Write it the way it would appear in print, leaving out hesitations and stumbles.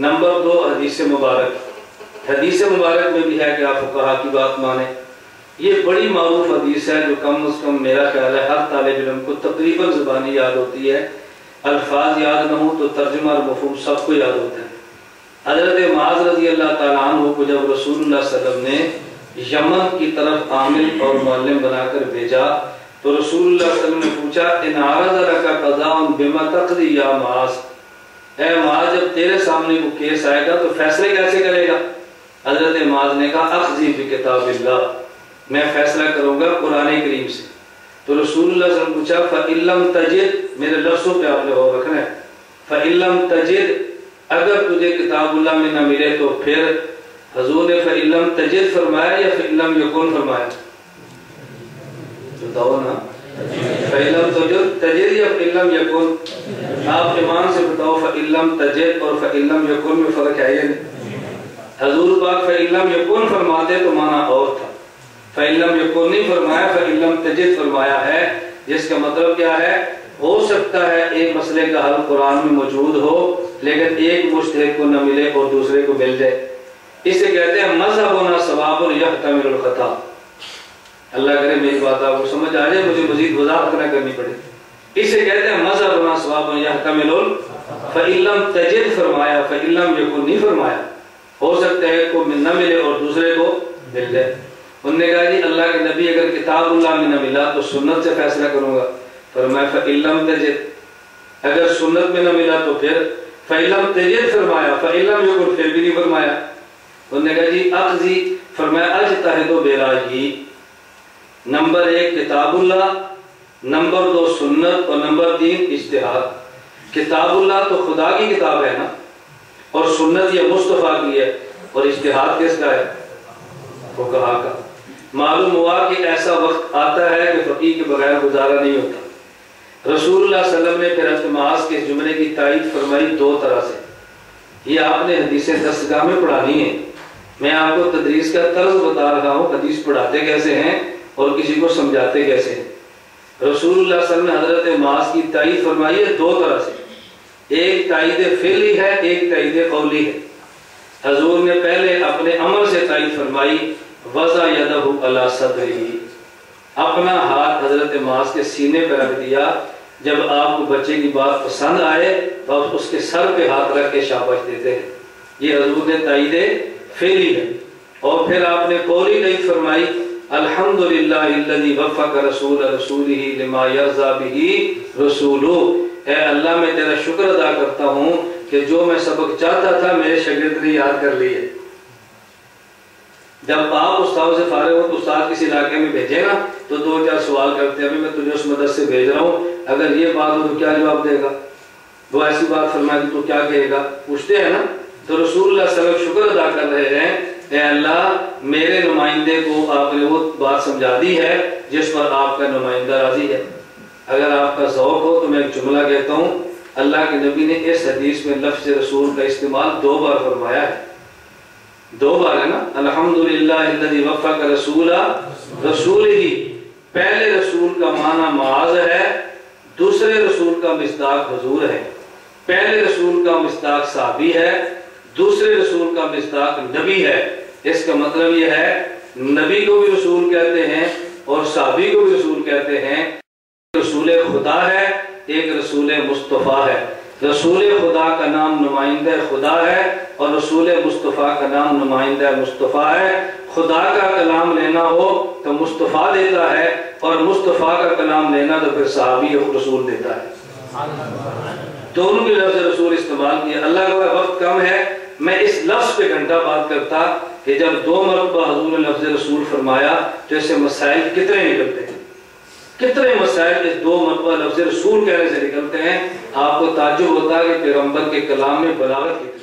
Number 2 حدیث مبارک۔ حدیث مبارک میں بھی ہے کہ آپ فقہا کی بات مانیں۔ یہ بڑی معروف حدیث ہے جو کم از کم میرا خیال ہے ہر طالب علم کو تقریباً زبانی یاد ہوتی ہے، الفاظ یاد نہ ہوں تو ترجمہ اور مفہوم سب کو یاد ہوتا ہے۔ حضرت معاذ رضی اللہ تعالیٰ عنہ کو جب رسول اللہ صلی اللہ علیہ وسلم نے یمن کی طرف عامل اور معلم بنا کر بھیجا تو رسول اللہ صلی اللہ علیہ وسلم نے پوچھا ان عرض لک قضاء بما تقضی یا معاذ، اے معاذ جب تیرے سامنے کو کیس آئے گا تو فیصلے کیسے کرے گا؟ حضرت معاذ نے کہا اخذی بکتاب اللہ، میں فیصلہ کروں گا قرآن کریم سے۔ تو رسول اللہ صلی اللہ علیہ وسلم نے پوچھا فَإِن لَمْ تَجِدْ، میرے لفظوں پہ آپ نے غور رکھنا ہے، فَإِن لَمْ تَجِدْ، اگر تجھے کتاب اللہ میں نہ ملے تو پھر؟ حضور نے فَإِن لَمْ تَجِدْ فرمایا یا فَإِن لَمْ يَكُنْ فرمایا؟ بتاؤ نا، فَإِن لَمْ تَجِدْ یا فَإِن لَمْ يَكُنْ؟ آپ ایمان سے بتاؤ فَإِن لَمْ تَجِدْ اور فَإِن لَمْ يَكُنْ میں فرق ہے یا نہیں؟ حضور پاک فَإِن لَمْ يَكُنْ فرماتے تو معنی اور تھا، فَإِن لَمْ يَكُنْ نہیں فرمایا، فَإِن لَمْ تَجِدْ فرمایا ہے، جس کا مطلب کیا ہے؟ ہو سکتا ہے ایک مسئلے کا حل قرآن میں موجود ہو لیکن ایک مجتہد کو نہ ملے اور دوسرے کو مل جائے۔ اسے کہتے ہیں مذہبنا ثواب یحتمل الخطا۔ اللہ کرے میری بات آپ کو سمجھ آ جائے، مجھے مزید وضاحت نہ کرنی پڑے۔ اسے کہتے ہیں مذہبنا ثواب یحتمل فَإِن لَمْ تَجِدْ فرمایا، فَإِن لَمْ يَكُنْ نہیں فرمایا۔ ہو سکتا ہے ایک کو نہ ملے اور دوسرے کو مل جائے۔ انہوں نے کہا جی اللہ کے نبی اگر کتاب اللہ میں نہ ملا تو سنت سے فیصلہ کروں گا۔ فرمایا فَإِن لَمْ تَجِدْ، اگر سنت میں نہ ملا تو پھر؟ فَإِن لَمْ تَجِدْ فرمایا، فَإِن لَمْ يَكُنْ پھر بھی نہیں فرمایا۔ انہوں نے کہا جی اخذی، فرمایا اجتہد برأیی، نمبر 1 کتاب اللہ، نمبر 2 سنت اور نمبر 3 اجتہاد۔ کتاب اللہ تو خدا کی کتاب ہے نا، اور سنت یہ مصطفیٰ کی ہے، اور اجتہاد کس کا ہے؟ فقہا کا۔ معلوم ہوا کہ ایسا وقت آتا ہے کہ فقیہ کے بغیر گزارا نہیں ہوتا۔ رسول اللہ صلی اللہ علیہ وسلم نے پھر حضرت معاذ کے جملے کی تائید فرمائی 2 طرح سے۔ یہ آپ نے حدیث دستگاہ میں پڑھانی ہے، میں آپ کو تدریس کا طرز بتا رہا ہوں، حدیث پڑھاتے کیسے ہیں اور کسی کو سمجھاتے کیسے ہیں۔ رسول اللہ صلی اللہ علیہ وسلم نے حضرت معاذ کی تائید فرمائی ہے 2 طرح سے، ایک تائید فعلی ہے، ایک تائید قولی ہے۔ حضور نے پہلے اپنے عمل سے تائید فرمائی، وضع یدہ علی صدرہ، اپنا ہاتھ حضرت معاذ کے سینے پر رکھ دیا، جب آپ کو بچے کی بات پسند آئے تو آپ اس کے سر پہ ہاتھ رکھ کے شاباش دیتے ہیں۔ یہ حضور نے تائید فعلی ہے۔ اور پھر آپ نے قولی تائید فرمائی الحمدللہ الذی وفق رسول رسولہ لما یرضی بہ رسولہ، اے اللہ میں تیرا شکر ادا کرتا ہوں کہ جو میں سبق چاہتا تھا میرے شاگرد نے یاد کر لی ہے۔ جب آپ استاد سے فارغ ہو تو استاد کسی علاقے میں بھیجے گا تو 2-4 سوال کرتے ہیں، ابھی میں تجھے اس مدرسے سے بھیج رہا ہوں، اگر یہ بات ہو تو کیا جواب دے گا؟ وہ ایسی بات فرمائے تو کیا کہے گا؟ پوچھتے ہیں نا۔ تو رسول اللہ صلی اللہ علیہ وسلم شکر ادا کر رہے ہیں، اے اللہ میرے نمائندے کو آپ نے وہ بات سمجھا دی ہے جس پر آپ کا نمائندہ راضی ہے۔ اگر آپ کا ذوق ہو تو میں ایک جملہ کہتا ہوں، اللہ کے نبی نے اس حدیث میں لفظ رسول کا استعمال 2 بار فرمایا ہے، 2 بار ہے نا، الحمدللہ الذی وفق رسولہ رسولہ۔ پہلے رسول کا معنی معاذ ہے، دوسرے رسول کا مصداق حضور ہے۔ پہلے رسول کا مصداق صحابی ہے، دوسرے رسول کا مصداق نبی ہے۔ اس کا مطلب یہ ہے نبی کو بھی رسول کہتے ہیں اور صحابی کو بھی رسول کہتے ہیں۔ رسول خدا ہے، ایک رسول مصطفیٰ ہے۔ رسول خدا کا نام نمائندہ خدا ہے اور رسول مصطفیٰ کا نام نمائندہ مصطفیٰ ہے۔ خدا کا کلام لینا ہو تو مصطفیٰ دیتا ہے اور مصطفیٰ کا کلام لینا تو پھر صحابی رسول دیتا ہے۔ دونوں کے لفظ رسول استعمال کیا۔ اللہ کا وقت کم ہے، میں اس لفظ پہ گھنٹہ بات کرتا کہ جب 2 مرتبہ حضور نے لفظ رسول فرمایا تو اس سے مسائل کتنے نکلتے ہیں، کتنے مسائل اس 2 مرتبہ لفظ رسول کہنے سے نکلتے ہیں۔ آپ کو تعجب ہوتا ہے کہ پیغمبر کے کلام میں بلاغت کتنی